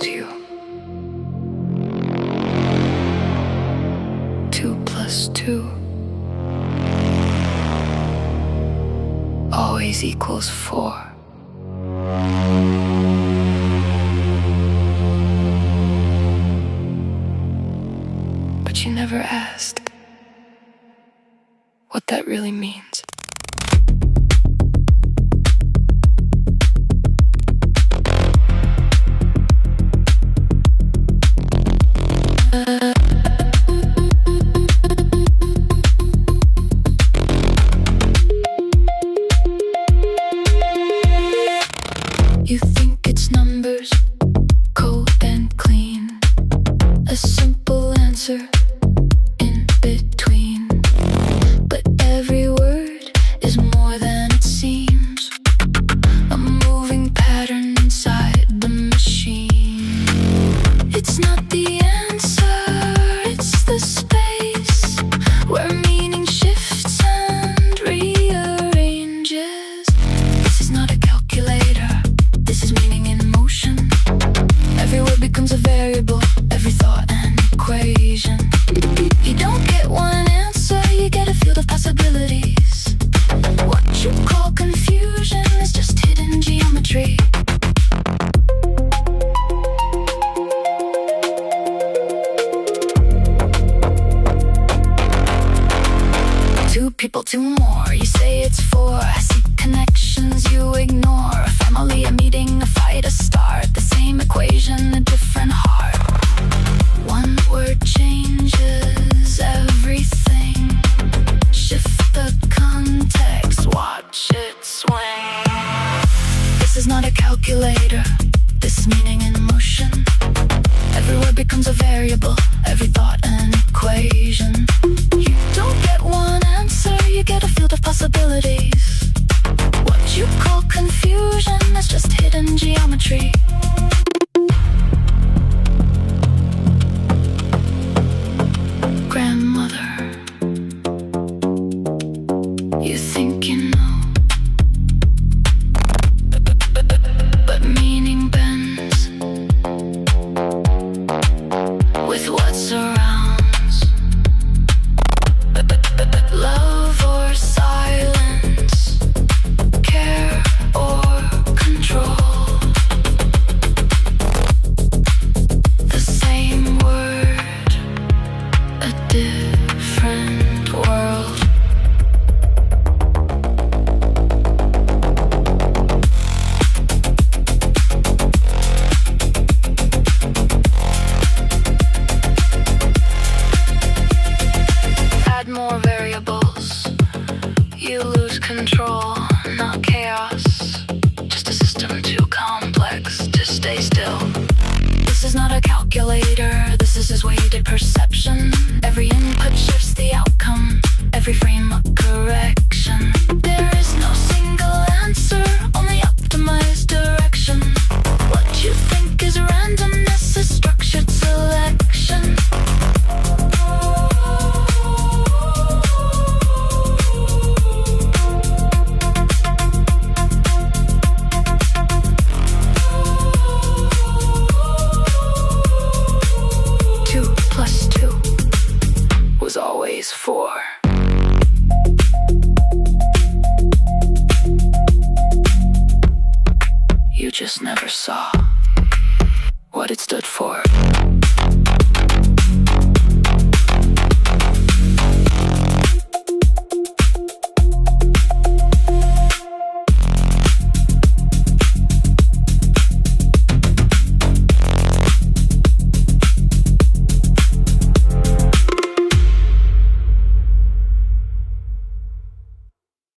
told you. 2 plus 2 always equals 4. But you never asked what that really means. You think it's numbers, cold and clean, a simple answer in between. But every word is more than it seems, a moving pattern inside the machine. It's not the answer, it's the space where meaning shifts and rearranges. This is not a calculator, this is meaning in motion. Every word becomes a variable, every thought an equation. You don't get one answer, you get a field of possibilities. What you call confusion is just hidden geometry. Two people, two more, you say it's 4. I see connections you ignore. A family, a meeting, a fight, a start. The same equation, a different heart. One word changes everything. Shift the context, watch it swing. This is not a calculator, this is meaning in motion. Every word becomes a variable, every thought an equation. You don't get one answer, you get a field of possibilities. What you call confusion is just hidden geometry. Grandmother, you think you know, but meaning bends with what surrounds. Love or silence, care or control. The same word, a different world. Add more variables, you lose control, not chaos. Just a system too complex to stay still. This is not a calculator, this is his weighted perception. Every input shifts the outcome, every frame a correction. There is no single answer, only optimized direction. What you think is randomness is structured selection. 2 plus 2 was always 4. You just never saw what it stood for.